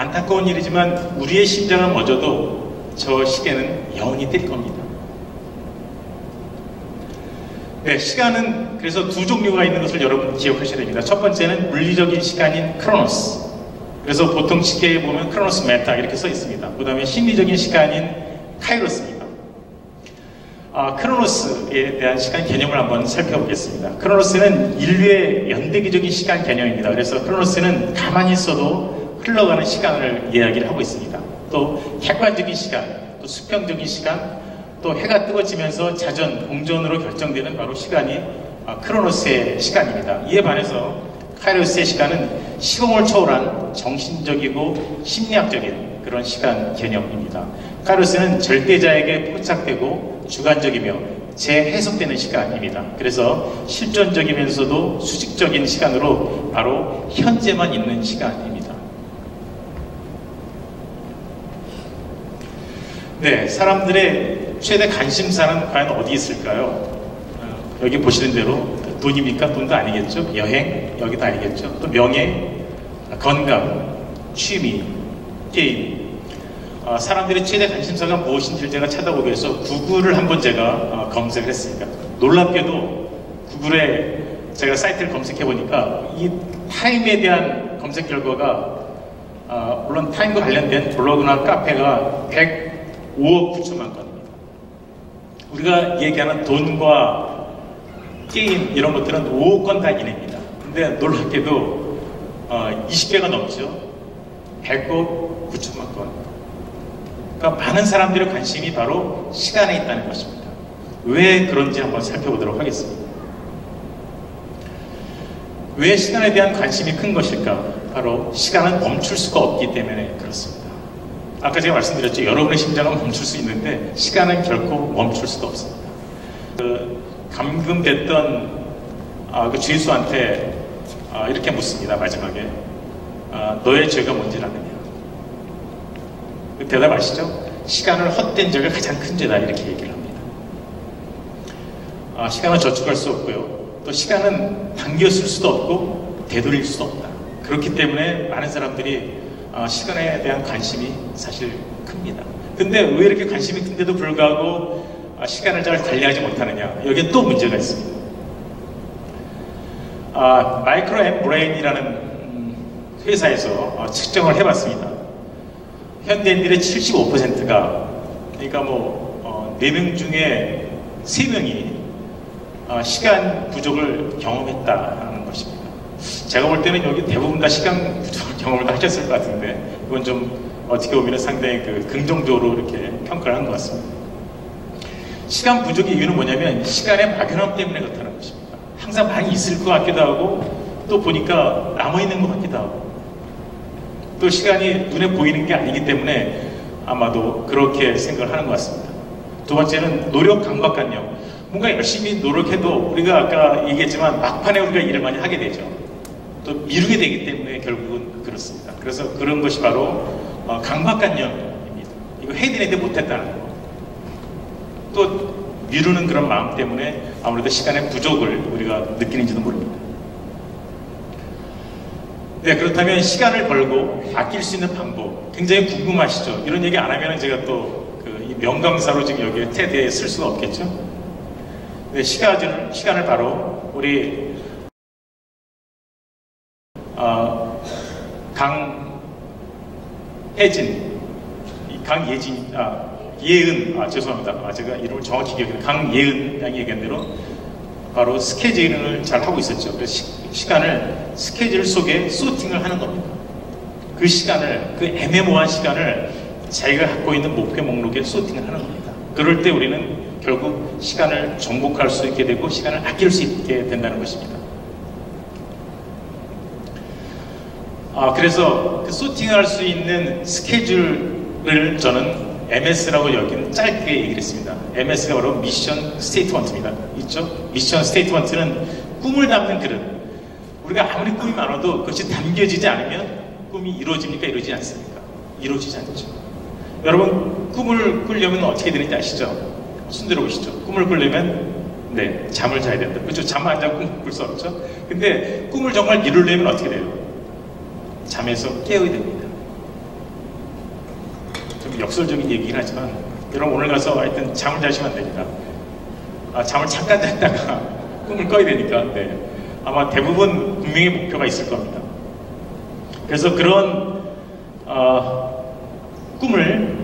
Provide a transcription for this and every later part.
안타까운 일이지만 우리의 심장은 멎어도 저 시계는 영원히 뛸 겁니다. 네, 시간은 그래서 두 종류가 있는 것을 여러분 기억하셔야 됩니다. 첫 번째는 물리적인 시간인 크로노스. 그래서 보통 시계에 보면 크로노스 메타 이렇게 써 있습니다. 그 다음에 심리적인 시간인 카이로스입니다. 크로노스에 대한 시간 개념을 한번 살펴보겠습니다. 크로노스는 인류의 연대기적인 시간 개념입니다. 그래서 크로노스는 가만히 있어도 흘러가는 시간을 이야기를 하고 있습니다. 또 객관적인 시간, 또 수평적인 시간, 또 해가 뜨거지면서 자전, 공전으로 결정되는 바로 시간이 크로노스의 시간입니다. 이에 반해서 카이로스의 시간은 시공을 초월한 정신적이고 심리학적인 그런 시간 개념입니다. 카이로스는 절대자에게 포착되고 주관적이며 재해석되는 시간입니다. 그래서 실존적이면서도 수직적인 시간으로 바로 현재만 있는 시간입니다. 네, 사람들의 최대 관심사는 과연 어디 있을까요? 여기 보시는 대로 돈입니까? 돈도 아니겠죠? 여행? 여기도 아니겠죠? 또 명예, 건강, 취미, 게임. 사람들의 최대 관심사가 무엇인지를 제가 찾아보기 위해서 구글을 한번 제가 검색을 했습니다. 놀랍게도 구글에 제가 사이트를 검색해 보니까 이 타임에 대한 검색 결과가 물론 타임과 관련된 블로그나 카페가 105억 9천만 건입니다. 우리가 얘기하는 돈과 게임 이런 것들은 5억 건 다 이내입니다. 근데 놀랍게도 20배가 넘죠. 100억 9천만 건. 그러니까 많은 사람들의 관심이 바로 시간에 있다는 것입니다. 왜 그런지 한번 살펴보도록 하겠습니다. 왜 시간에 대한 관심이 큰 것일까? 바로 시간은 멈출 수가 없기 때문에 그렇습니다. 아까 제가 말씀드렸죠. 여러분의 심장은 멈출 수 있는데 시간은 결코 멈출 수가 없습니다. 감금됐던 그 주인수한테 이렇게 묻습니다. 마지막에 너의 죄가 뭔지 아느냐? 그 대답 아시죠? 시간을 헛된 죄가 가장 큰 죄다 이렇게 얘기를 합니다. 시간은 저축할 수 없고요. 또 시간은 당겨 쓸 수도 없고 되돌릴 수도 없다. 그렇기 때문에 많은 사람들이 시간에 대한 관심이 사실 큽니다. 근데 왜 이렇게 관심이 큰데도 불구하고 시간을 잘 관리하지 못하느냐? 여기에 또 문제가 있습니다. 마이크로 앤 브레인이라는 회사에서 측정을 해봤습니다. 현대인들의 75%가 그러니까 4명 중에 3명이 시간 부족을 경험했다는 것입니다. 제가 볼 때는 여기 대부분 다 시간 부족을 경험을 하셨을 것 같은데 이건 좀 어떻게 보면 상당히 긍정적으로 이렇게 평가를 한 것 같습니다. 시간 부족의 이유는 뭐냐면 시간의 막연함 때문에 그렇다는 것입니다. 항상 많이 있을 것 같기도 하고 또 보니까 남아있는 것 같기도 하고 또 시간이 눈에 보이는 게 아니기 때문에 아마도 그렇게 생각을 하는 것 같습니다. 두 번째는 노력 강박관념. 뭔가 열심히 노력해도 우리가 아까 얘기했지만 막판에 우리가 일을 많이 하게 되죠. 또 미루게 되기 때문에 결국은 그렇습니다. 그래서 그런 것이 바로 강박관념입니다. 이거 해야 되는데 못했다는 거. 또 미루는 그런 마음 때문에 아무래도 시간의 부족을 우리가 느끼는지도 모릅니다. 네, 그렇다면 시간을 벌고 아낄 수 있는 방법 굉장히 궁금하시죠? 이런 얘기 안 하면 제가 또 이 명강사로 지금 여기에 테드에 쓸 수가 없겠죠? 네, 시간을 바로 우리 예은, 죄송합니다. 제가 이름을 정확히 기억해요. 강예은 양이 얘기한 대로 바로 스케줄을 잘 하고 있었죠. 그래서 시간을 스케줄 속에 소팅을 하는 겁니다. 그 시간을, 그 애매모호한 시간을 자기가 갖고 있는 목표 목록에 소팅을 하는 겁니다. 그럴 때 우리는 결국 시간을 정복할 수 있게 되고 시간을 아낄 수 있게 된다는 것입니다. 그래서 그 소팅을 할 수 있는 스케줄을 저는 MS라고 여기는 짧게 얘기를 했습니다. MS가 바로 미션 스테이트먼트입니다. 있죠? 미션 스테이트먼트는 꿈을 담는 그릇. 우리가 아무리 꿈이 많아도 그것이 담겨지지 않으면 꿈이 이루어집니까? 이루어지지 않습니까? 이루어지지 않죠. 여러분, 꿈을 꾸려면 어떻게 되는지 아시죠? 손 들어보시죠. 꿈을 꾸려면 네, 잠을 자야 된다. 그렇죠? 잠 안 자고 꿈을 꿀 수 없죠? 근데 꿈을 정말 이루려면 어떻게 돼요? 잠에서 깨어야 됩니다. 좀 역설적인 얘기긴 하지만 여러분 오늘 가서 하여튼 잠을 자시면 안 됩니다. 잠을 잠깐 잤다가 꿈을 꿔야 되니까 네. 아마 대부분 분명히 목표가 있을 겁니다. 그래서 그런 꿈을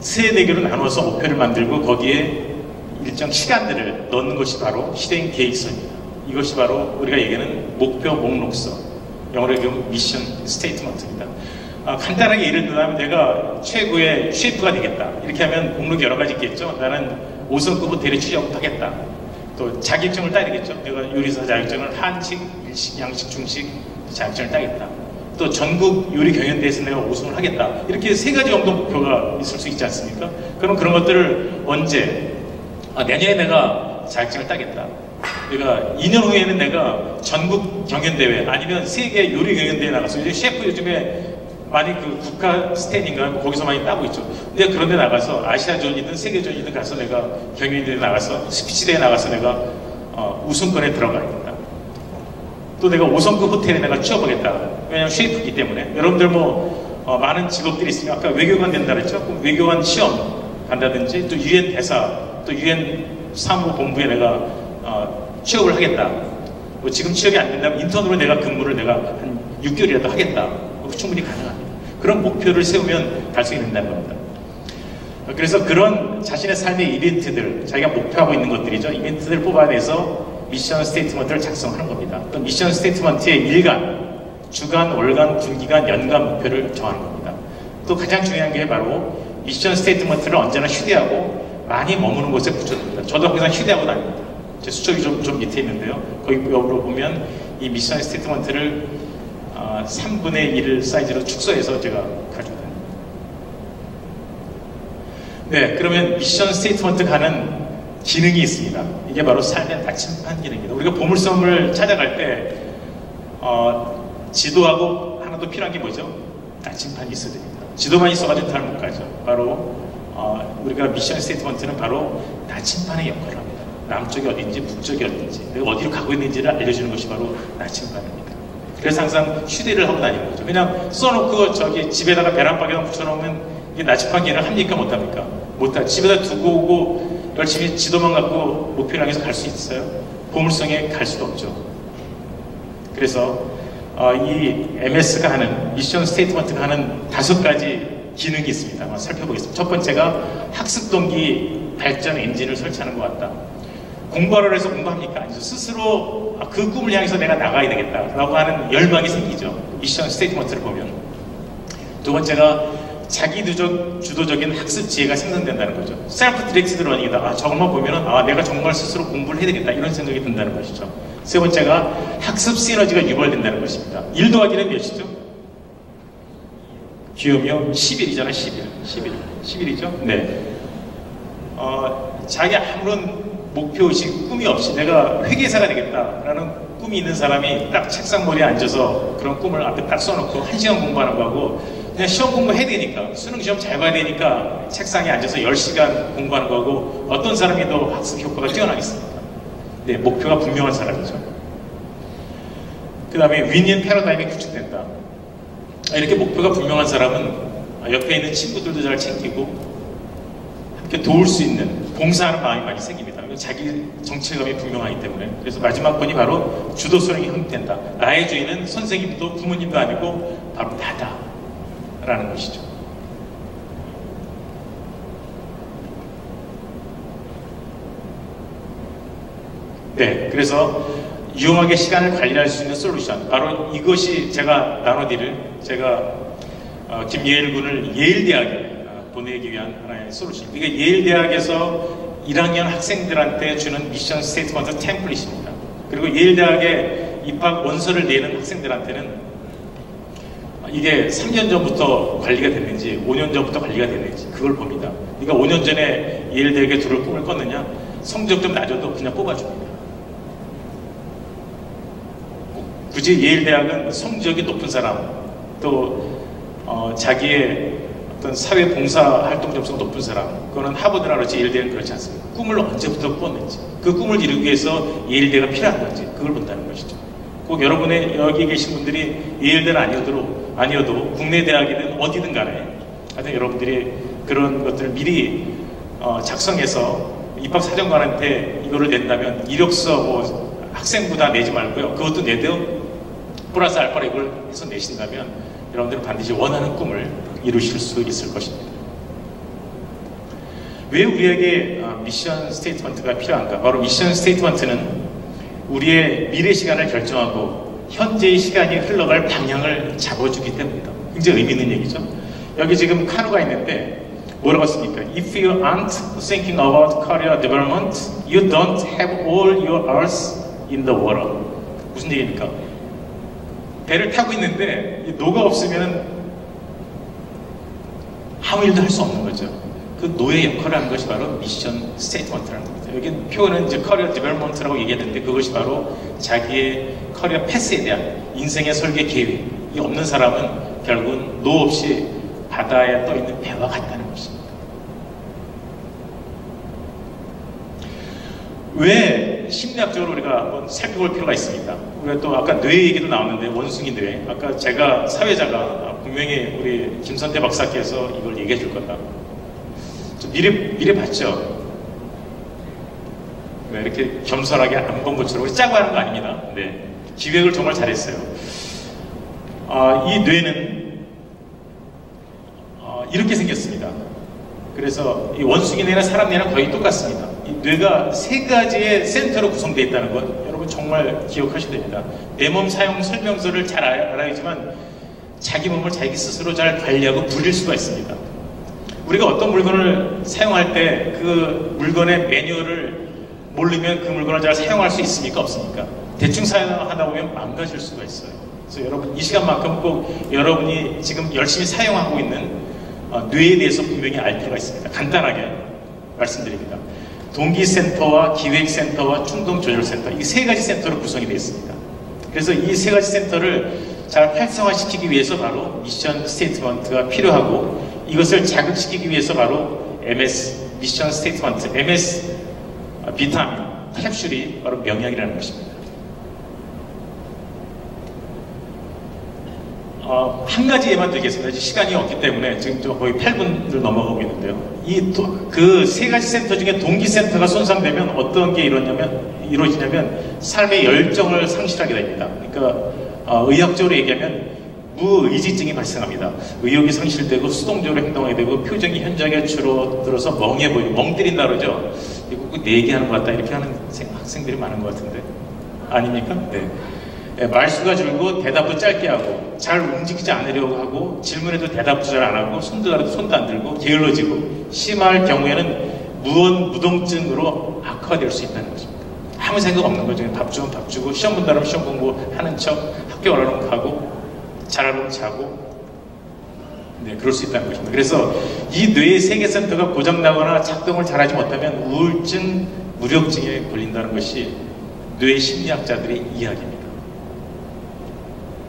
세네 개로 나눠서 목표를 만들고 거기에 일정 시간들을 넣는 것이 바로 실행 계획서입니다. 이것이 바로 우리가 얘기하는 목표 목록서, 영어로 얘기하면 미션 스테이트먼트입니다. 간단하게 예를 들면 내가 최고의 셰프가 되겠다. 이렇게 하면 목록이 여러 가지 있겠죠. 나는 5성급 호텔에 취업하겠다. 또 자격증을 따야 되겠죠. 내가 요리사 자격증을 한식, 일식, 양식, 중식 자격증을 따겠다. 또 전국 요리 경연대회에서 내가 우승을 하겠다. 이렇게 세 가지 정도 목표가 있을 수 있지 않습니까? 그럼 그런 것들을 언제? 내년에 내가 자격증을 따겠다. 내가 2년 후에는 내가 전국 경연대회 아니면 세계 요리 경연대회에 나가서 이제 셰프 요즘에 많이 그 국가 스탠인가 거기서 많이 따고 있죠. 근데 그런데 나가서 아시아전이든 세계전이든 가서 내가 경연대회에 나가서 스피치대회에 나가서 내가 우승권에 들어가야겠다. 또 내가 5성급 호텔에 내가 취업하겠다. 왜냐하면 셰프이기 때문에. 여러분들 많은 직업들이 있으니까 아까 외교관 된다 그랬죠? 그럼 외교관 시험 간다든지 또 유엔 대사 또 유엔 사무본부에 내가 취업을 하겠다. 지금 취업이 안 된다면 인턴으로 내가 근무를 내가 한 6개월이라도 하겠다. 충분히 가능합니다. 그런 목표를 세우면 달성이 된다는 겁니다. 그래서 그런 자신의 삶의 이벤트들, 자기가 목표하고 있는 것들이죠. 이벤트들을 뽑아내서 미션 스테이트먼트를 작성하는 겁니다. 또 미션 스테이트먼트의 일간, 주간, 월간, 분기간, 연간 목표를 정하는 겁니다. 또 가장 중요한 게 바로 미션 스테이트먼트를 언제나 휴대하고 많이 머무는 곳에 붙여둡니다. 저도 항상 휴대하고 다닙니다. 제 수첩이 좀 밑에 있는데요. 거기 옆으로 보면 이 미션 스테이트먼트를 3분의 1 사이즈로 축소해서 제가 가지고 다닙니다. 네, 그러면 미션 스테이트먼트가 하는 기능이 있습니다. 이게 바로 삶의 나침반 기능입니다. 우리가 보물섬을 찾아갈 때 지도하고 하나 더 필요한 게 뭐죠? 나침반이 있어야 됩니다. 지도만 있어가지고 잘 못 가죠. 바로 우리가 미션 스테이트먼트는 바로 나침반의 역할을 합니다. 남쪽이 어딘지 북쪽이 어딘지 내가 어디로 가고 있는지를 알려주는 것이 바로 나침반입니다. 그래서 항상 휴대를 하고 다니는 거죠. 그냥 써놓고 저기 집에다가 베란박에다 붙여놓으면 이게 나침반 기능을 합니까? 못합니까? 못하죠. 집에다 두고 오고 열심히 지도만 갖고 목표를 향해서 갈 수 있어요? 보물성에 갈 수도 없죠. 그래서 이 MS가 하는 미션 스테이트먼트가 하는 5가지 기능이 있습니다. 한번 살펴보겠습니다. 첫 번째가 학습 동기 발전 엔진을 설치하는 것 같다. 공부하러 해서 공부합니까? 아니죠. 스스로 그 꿈을 향해서 내가 나가야 되겠다라고 하는 열망이 생기죠. 미션 스테이트먼트를 보면. 두 번째가 자기 주도적인 학습 지혜가 생성된다는 거죠. 셀프 디렉티드 러닝이다. 저것만 보면은 내가 정말 스스로 공부를 해야 되겠다 이런 생각이 든다는 것이죠. 세 번째가 학습 시너지가 유발된다는 것입니다. 1 더하기는 몇이죠? 귀요미요 11이잖아요. 11이죠? 네. 자기 아무런 목표의식, 꿈이 없이 내가 회계사가 되겠다라는 꿈이 있는 사람이 딱 책상 머리에 앉아서 그런 꿈을 앞에 딱 써놓고 1시간 공부하는 거하고 그냥 시험 공부해야 되니까 수능 시험 잘 봐야 되니까 책상에 앉아서 10시간 공부하는 거하고 어떤 사람이 더 학습 효과가 뛰어나겠습니까? 네, 목표가 분명한 사람이죠. 그 다음에 윈윈 패러다임이 구축된다. 이렇게 목표가 분명한 사람은 옆에 있는 친구들도 잘 챙기고 함께 도울 수 있는 봉사하는 마음이 많이 생깁니다. 자기 정체감이 분명하기 때문에. 그래서 마지막 번이 바로 주도성이 형성된다. 나의 주인은 선생님도 부모님도 아니고 바로 나다 라는 것이죠. 네, 그래서 유용하게 시간을 관리할 수 있는 솔루션, 바로 이것이 제가 나눠드릴, 제가 김예일 군을 예일대학에 보내기 위한 하나의 솔루션. 이게 예일대학에서 1학년 학생들한테 주는 미션 스테이트먼트 템플릿입니다. 그리고 예일대학에 입학 원서를 내는 학생들한테는 이게 3년 전부터 관리가 됐는지 5년 전부터 관리가 됐는지 그걸 봅니다. 네가 5년 전에 예일대학에 들어올 꿈을 꿨느냐? 성적 좀 낮아도 그냥 뽑아줍니다. 굳이 예일대학은 성적이 높은 사람, 또 자기의 어떤 사회 봉사 활동 점수가 높은 사람, 그거는 하버드나 그렇지 예일대는 그렇지 않습니다. 꿈을 언제부터 꿨는지, 그 꿈을 이루기 위해서 예일대가 필요한 건지 그걸 본다는 것이죠. 꼭 여러분의 여기 계신 분들이 예일대는 아니어도 국내 대학이든 어디든 간에 하여튼 여러분들이 그런 것들을 미리 작성해서 입학사정관한테 이거를 낸다면 이력서 뭐 학생부다 내지 말고요. 그것도 내도 플러스 알파로 이걸 해서 내신다면 여러분들은 반드시 원하는 꿈을 이루실 수 있을 것입니다. 왜 우리에게 미션 스테이트먼트가 필요한가? 바로 미션 스테이트먼트는 우리의 미래 시간을 결정하고 현재의 시간이 흘러갈 방향을 잡아주기 때문이다. 굉장히 의미 있는 얘기죠. 여기 지금 카누가 있는데 뭐라고 씁니까? If you aren't thinking about career development, you don't have all your earth in the water. 무슨 얘기입니까? 배를 타고 있는데 노가 없으면 아무 일도 할 수 없는 거죠. 그 노의 역할을 하는 것이 바로 미션 스테이트먼트라는 겁니다. 여기 표현은 이제 커리어 디벨롭먼트라고 얘기했는데 그것이 바로 자기의 커리어 패스에 대한 인생의 설계 계획이 없는 사람은 결국은 노 없이 바다에 떠 있는 배와 같다는 것입니다. 왜 심리학적으로 우리가 한번 살펴볼 필요가 있습니다. 우리가 또 아까 뇌 얘기도 나왔는데 원숭이 뇌. 아까 제가 사회자가 분명히 우리 김선태 박사께서 이걸 얘기해 줄 거다. 미래 봤죠? 네, 이렇게 겸손하게 안 본 것처럼 짜고 하는 거 아닙니다. 네, 기획을 정말 잘했어요. 이 뇌는 이렇게 생겼습니다. 그래서 이 원숭이 뇌나 사람 뇌는 거의 똑같습니다. 이 뇌가 세 가지의 센터로 구성되어 있다는 것 여러분 정말 기억하셔야 됩니다. 내 몸 사용 설명서를 잘 알아야지만 자기 몸을 자기 스스로 잘 관리하고 불릴 수가 있습니다. 우리가 어떤 물건을 사용할 때 그 물건의 매뉴얼을 모르면 그 물건을 잘 사용할 수 있습니까? 없습니까? 대충 사용하다 보면 망가질 수가 있어요. 그래서 여러분 이 시간만큼 꼭 여러분이 지금 열심히 사용하고 있는 뇌에 대해서 분명히 알 필요가 있습니다. 간단하게 말씀드립니다. 동기센터와 기획센터와 충동조절센터 이 세 가지 센터로 구성이 되어 있습니다. 그래서 이 세 가지 센터를 잘 활성화시키기 위해서 바로 미션 스테이트먼트가 필요하고 이것을 자극시키기 위해서 바로 MS, 미션 스테이트먼트, MS 비타민, 캡슐이 바로 명약이라는 것입니다. 한 가지 예만 드리겠습니다. 시간이 없기 때문에 지금 거의 8분을 넘어가고 있는데요. 그 세 가지 센터 중에 동기센터가 손상되면 어떤 게 이루어지냐면 삶의 열정을 상실하게 됩니다. 그러니까 의학적으로 얘기하면 무의지증이 발생합니다. 의욕이 상실되고 수동적으로 행동하게 되고 표정이 현저하게 줄어들어서 멍해 보이고 멍때린다 그러죠. 이거 꼭 내 얘기하는 것 같다 이렇게 하는 학생들이 많은 것 같은데 아닙니까? 네. 말수가 줄고 대답도 짧게 하고 잘 움직이지 않으려고 하고 질문에도 대답도 잘 안 하고 손도 안 들고 게을러지고 심할 경우에는 무동증으로 악화될 수 있다는 것입니다. 아무 생각 없는 거죠. 밥 주면 밥 주고 시험 본다면 시험 공부하는 척 학교 가려면 가고 잘하면 자고 네, 그럴 수 있다는 것입니다. 그래서 이 뇌의 세계센터가 고장나거나 작동을 잘하지 못하면 우울증, 무력증에 걸린다는 것이 뇌 심리학자들의 이야기입니다.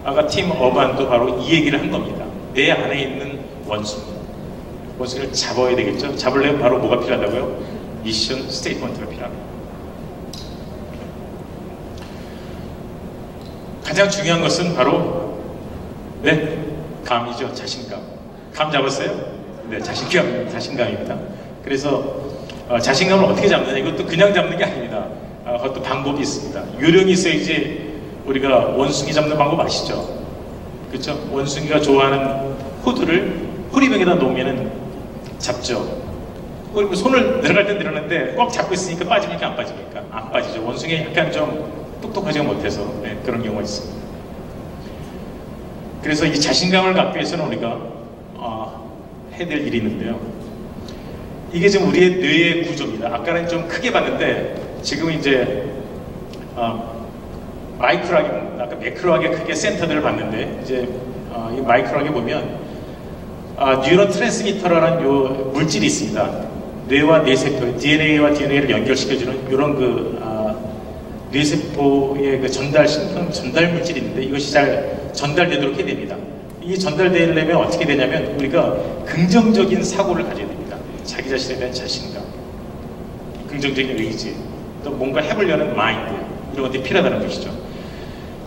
아까 팀 어반도 바로 이 얘기를 한 겁니다. 내 안에 있는 원숭이를 잡아야 되겠죠. 잡으려면 바로 뭐가 필요하다고요? 미션 스테이트먼트가 필요합니다. 가장 중요한 것은 바로 네, 감이죠. 자신감. 감 잡았어요? 네, 자신감입니다. 그래서 자신감을 어떻게 잡느냐? 이것도 그냥 잡는 게 아닙니다. 그것도 방법이 있습니다. 요령이 있어야지 우리가 원숭이 잡는 방법 아시죠? 그렇죠? 원숭이가 좋아하는 호두를 호리병에다 놓으면 잡죠. 그리고 손을 내려갈 때 내려는데 꽉 잡고 있으니까 빠집니까? 안 빠집니까? 안 빠지죠. 원숭이 약간 좀 똑똑하지가 못해서 네, 그런 경우가 있습니다. 그래서 이 자신감을 갖기 위해서는 우리가 해야 될 일이 있는데요. 이게 지금 우리의 뇌의 구조입니다. 아까는 좀 크게 봤는데 지금은 이제 마이크로하게, 아까 매크로하게 크게 센터들을 봤는데 이제 이 마이크로하게 보면 뉴런 트랜스미터라는 요 물질이 있습니다. 뇌와 뇌세포, DNA와 DNA를 연결시켜주는 이런 뇌세포의 신경 전달 물질이 있는데 이것이 잘 전달되도록 해야 됩니다. 이 전달되려면 어떻게 되냐면 우리가 긍정적인 사고를 가져야 됩니다. 자기 자신에 대한 자신감, 긍정적인 의지, 또 뭔가 해보려는 마인드 이런 것들이 필요하다는 것이죠.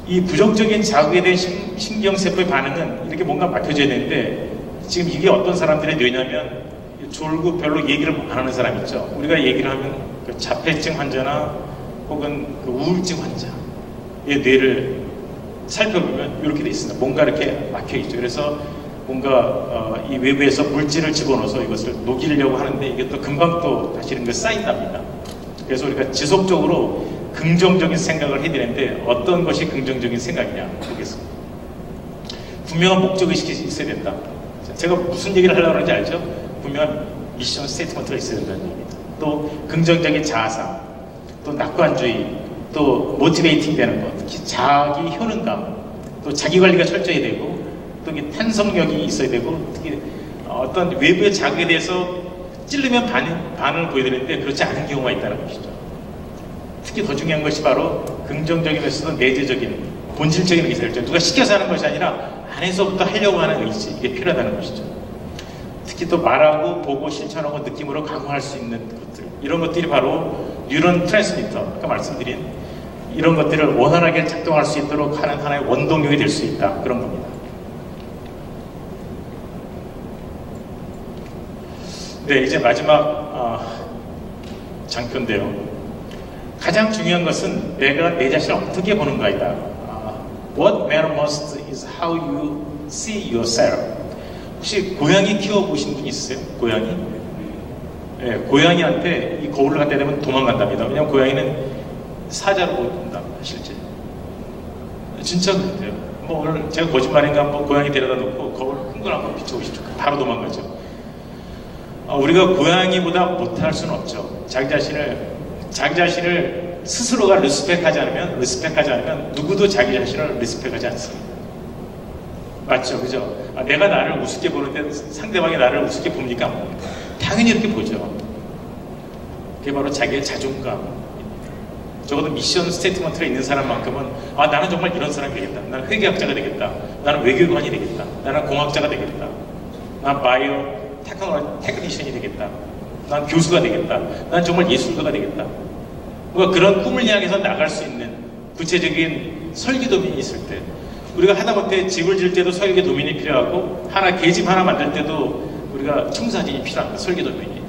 이 부정적인 자극에 대한 신경세포의 반응은 이렇게 뭔가 맡겨져야 되는데 지금 이게 어떤 사람들의 뇌냐면 졸고 별로 얘기를 안 하는 사람 있죠. 우리가 얘기를 하면 그 자폐증 환자나 혹은 그 우울증 환자의 뇌를 살펴보면 이렇게 돼 있습니다. 뭔가 이렇게 막혀 있죠. 그래서 뭔가 이 외부에서 물질을 집어넣어서 이것을 녹이려고 하는데 이게 또 금방 또 다시 이런 게 쌓인답니다. 그래서 우리가 지속적으로 긍정적인 생각을 해야 되는데 어떤 것이 긍정적인 생각이냐 보겠습니다. 분명한 목적의식이 있어야 된다. 제가 무슨 얘기를 하려고 하는지 알죠? 분명한 미션 스테이트먼트가 있어야 된다는 얘기입니다. 또 긍정적인 자아상, 또 낙관주의, 또 모티베이팅 되는 것, 특히 자기 효능감, 또 자기관리가 철저히 되고 또 탄성력이 있어야 되고 특히 어떤 외부의 자극에 대해서 찔르면 반응을 보여드리는데 그렇지 않은 경우가 있다는 것이죠. 특히 더 중요한 것이 바로 긍정적이면서도 내재적인 본질적인 의사결정, 누가 시켜서 하는 것이 아니라 안에서부터 하려고 하는 의지, 이게 필요하다는 것이죠. 특히 또 말하고 보고 실천하고 느낌으로 강화할 수 있는 것들, 이런 것들이 바로 뉴런 트랜스미터, 아까 말씀드린 이런 것들을 원활하게 작동할 수 있도록 하는 하나의 원동력이 될 수 있다, 그런 겁니다. 네, 이제 마지막 장표인데요. 가장 중요한 것은 내가 내 자신을 어떻게 보는가이다. What matters most is how you see yourself. 혹시 고양이 키워보신 분 있으세요? 고양이? 네, 고양이한테 이 거울을 갖다 대면 도망간답니다. 왜냐하면 고양이는 사자로 본다, 실제. 진짜 그렇대요. 뭐 오늘 제가 거짓말인가 한번 고양이 데려다 놓고 거울 큰 걸 한번 비춰보시죠. 바로 도망가죠. 우리가 고양이보다 못할 수는 없죠. 자기 자신을 스스로가 리스펙하지 않으면 누구도 자기 자신을 리스펙하지 않습니다. 맞죠? 그죠? 내가 나를 우습게 보는데 상대방이 나를 우습게 봅니까? 안 봅니까? 당연히 이렇게 보죠. 그게 바로 자기의 자존감입니다. 적어도 미션 스테이트먼트가 있는 사람만큼은 나는 정말 이런 사람이 되겠다. 나는 회계학자가 되겠다. 나는 외교관이 되겠다. 나는 공학자가 되겠다. 나는 바이오 테크니션이 되겠다. 난 교수가 되겠다. 난 정말 예술가가 되겠다. 우리가 그런 꿈을 향해서 나갈 수 있는 구체적인 설계 도면이 있을 때, 우리가 하다못해 집을 지을 때도 설계 도면이 필요하고 계집 하나 만들 때도 우리가 청사진이 필요합니다. 설계 도면이.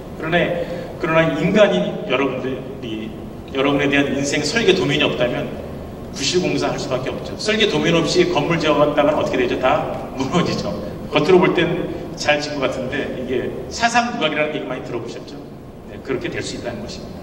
그러나 인간인 여러분들이 여러분에 대한 인생 설계 도면이 없다면 부실공사 할 수밖에 없죠. 설계 도면 없이 건물 지어갔다면 어떻게 되죠? 다 무너지죠. 겉으로 볼 땐 잘 지은 것 같은데 이게 사상부각이라는 얘기 많이 들어보셨죠? 네, 그렇게 될 수 있다는 것입니다.